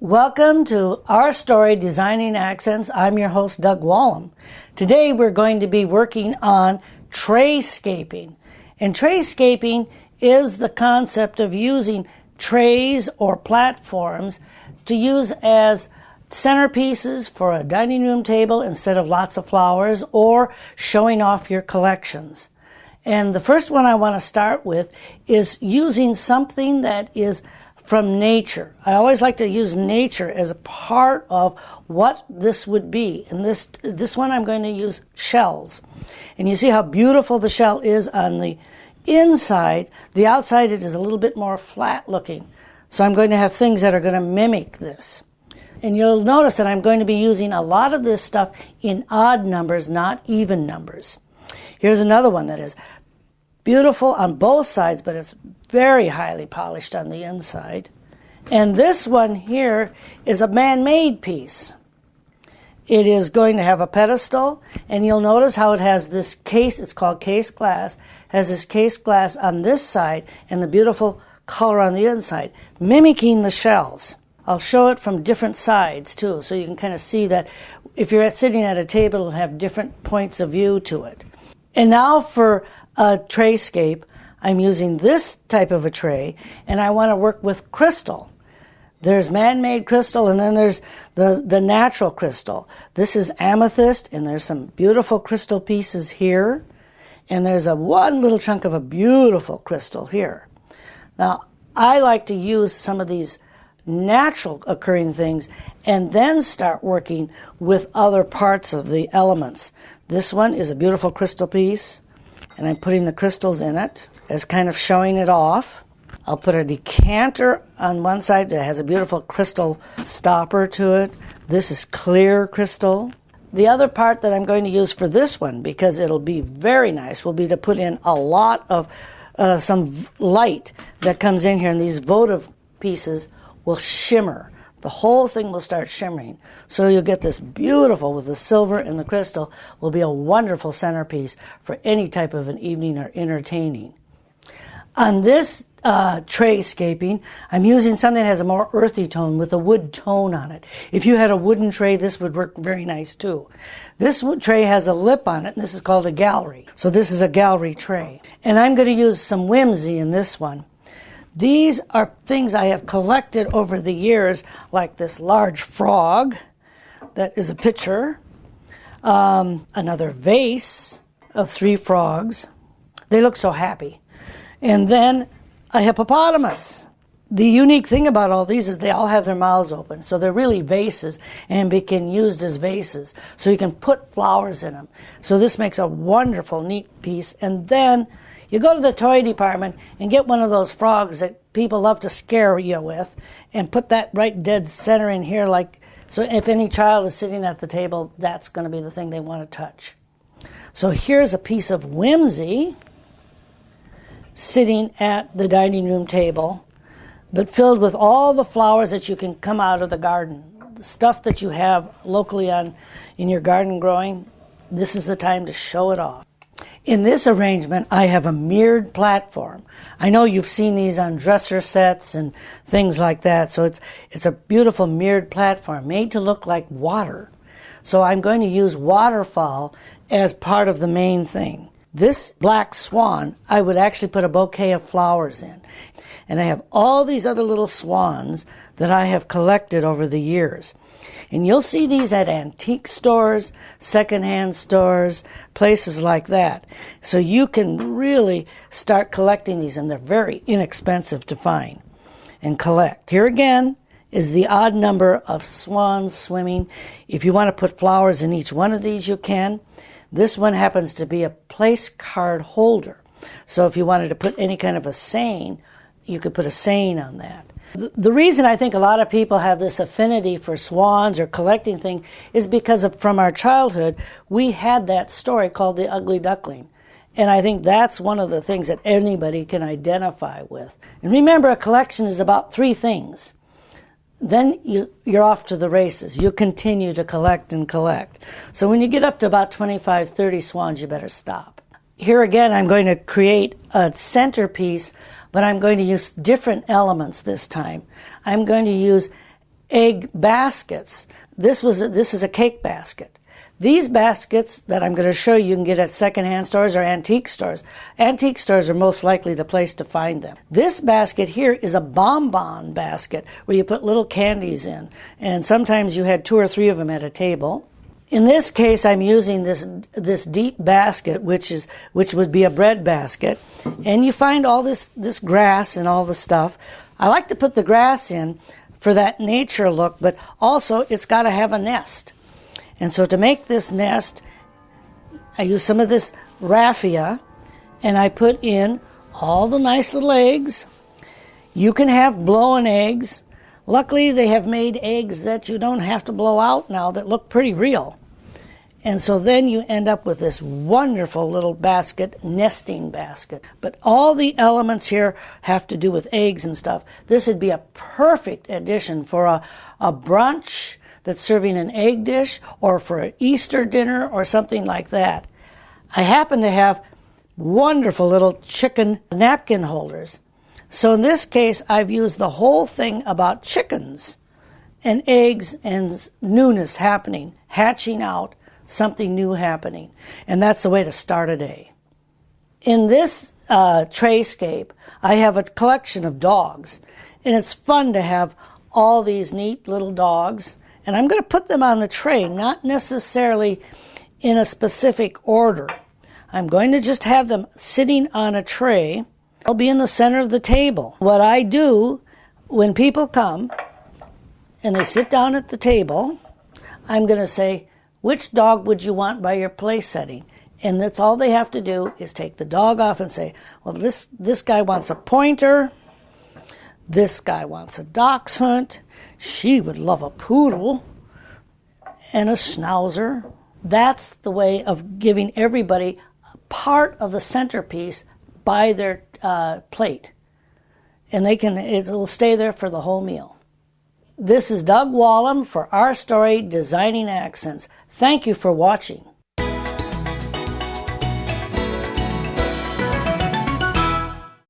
Welcome to our story, Designing Accents. I'm your host, Doug Wollam. Today we're going to be working on tray-scaping. And tray-scaping is the concept of using trays or platforms to use as centerpieces for a dining room table instead of lots of flowers, or showing off your collections. And the first one I want to start with is using something that is from nature. I always like to use nature as a part of what this would be. And this one I'm going to use shells. And you see how beautiful the shell is on the inside. The outside it is a little bit more flat looking. So I'm going to have things that are going to mimic this. And you'll notice that I'm going to be using a lot of this stuff in odd numbers, not even numbers. Here's another one that is beautiful on both sides, but it's very highly polished on the inside. And this one here is a man-made piece. It is going to have a pedestal, and you'll notice how it has this case, it's called case glass, has this case glass on this side and the beautiful color on the inside, mimicking the shells. I'll show it from different sides too, so you can kind of see that if you're sitting at a table, it'll have different points of view to it. And now for a tray-scape, I'm using this type of a tray, and I want to work with crystal. There's man-made crystal, and then there's the natural crystal. This is amethyst, and there's some beautiful crystal pieces here, and there's one little chunk of a beautiful crystal here. Now, I like to use some of these natural occurring things and then start working with other parts of the elements. This one is a beautiful crystal piece, and I'm putting the crystals in it as kind of showing it off. I'll put a decanter on one side that has a beautiful crystal stopper to it. This is clear crystal. The other part that I'm going to use for this one, because it'll be very nice, will be to put in a lot of some light that comes in here, and these votive pieces will shimmer. The whole thing will start shimmering. So you'll get this beautiful, with the silver and the crystal, will be a wonderful centerpiece for any type of an evening or entertaining. On this tray-scaping, I'm using something that has a more earthy tone with a wood tone on it. If you had a wooden tray, this would work very nice too. This tray has a lip on it, and this is called a gallery. So this is a gallery tray. And I'm going to use some whimsy in this one. These are things I have collected over the years, like this large frog that is a picture, another vase of 3 frogs. They look so happy. And then a hippopotamus. The unique thing about all these is they all have their mouths open, so they're really vases and can be used as vases. So you can put flowers in them. So this makes a wonderful, neat piece. And then you go to the toy department and get one of those frogs that people love to scare you with, and put that right dead center in here, so if any child is sitting at the table, that's going to be the thing they want to touch. So here's a piece of whimsy sitting at the dining room table, but filled with all the flowers that you can come out of the garden. The stuff that you have locally in your garden growing, this is the time to show it off. In this arrangement, I have a mirrored platform. I know you've seen these on dresser sets and things like that, so it's a beautiful mirrored platform made to look like water. So I'm going to use waterfall as part of the main thing. This black swan, I would actually put a bouquet of flowers in. And I have all these other little swans that I have collected over the years. And you'll see these at antique stores, secondhand stores, places like that. So you can really start collecting these, and they're very inexpensive to find and collect. Here again is the odd number of swans swimming. If you want to put flowers in each one of these, you can. This one happens to be a place card holder. So if you wanted to put any kind of a saying, you could put a saying on that. The reason I think a lot of people have this affinity for swans or collecting things is because from our childhood, we had that story called The Ugly Duckling. And I think that's one of the things that anybody can identify with. And remember, a collection is about 3 things. Then you're off to the races. You continue to collect and collect. So when you get up to about 25, 30 swans, you better stop. Here again, I'm going to create a centerpiece, but I'm going to use different elements this time. I'm going to use egg baskets. This is a cake basket. These baskets that I'm going to show you can get at secondhand stores or antique stores. Antique stores are most likely the place to find them. This basket here is a bonbon basket where you put little candies in, and sometimes you had 2 or 3 of them at a table. In this case, I'm using this deep basket, which would be a bread basket, and you find all this grass and all the stuff. I like to put the grass in for that nature look, but also it's got to have a nest. And so to make this nest, I use some of this raffia, and I put in all the nice little eggs. You can have blow-in eggs. Luckily, they have made eggs that you don't have to blow out now that look pretty real. And so then you end up with this wonderful little basket, nesting basket. But all the elements here have to do with eggs and stuff. This would be a perfect addition for a brunch that's serving an egg dish, or for an Easter dinner or something like that. I happen to have wonderful little chicken napkin holders. So in this case, I've used the whole thing about chickens and eggs and newness happening, hatching out, something new happening. And that's the way to start a day. In this trayscape, I have a collection of dogs. And it's fun to have all these neat little dogs. And I'm going to put them on the tray, not necessarily in a specific order. I'm going to just have them sitting on a tray. They'll be in the center of the table. What I do when people come and they sit down at the table, I'm going to say, which dog would you want by your place setting? And that's all they have to do is take the dog off and say, well, this guy wants a pointer. This guy wants a dachshund. She would love a poodle and a schnauzer. That's the way of giving everybody part of the centerpiece by their plate. And it will stay there for the whole meal. This is Doug Wollam for Our Story Designing Accents. Thank you for watching.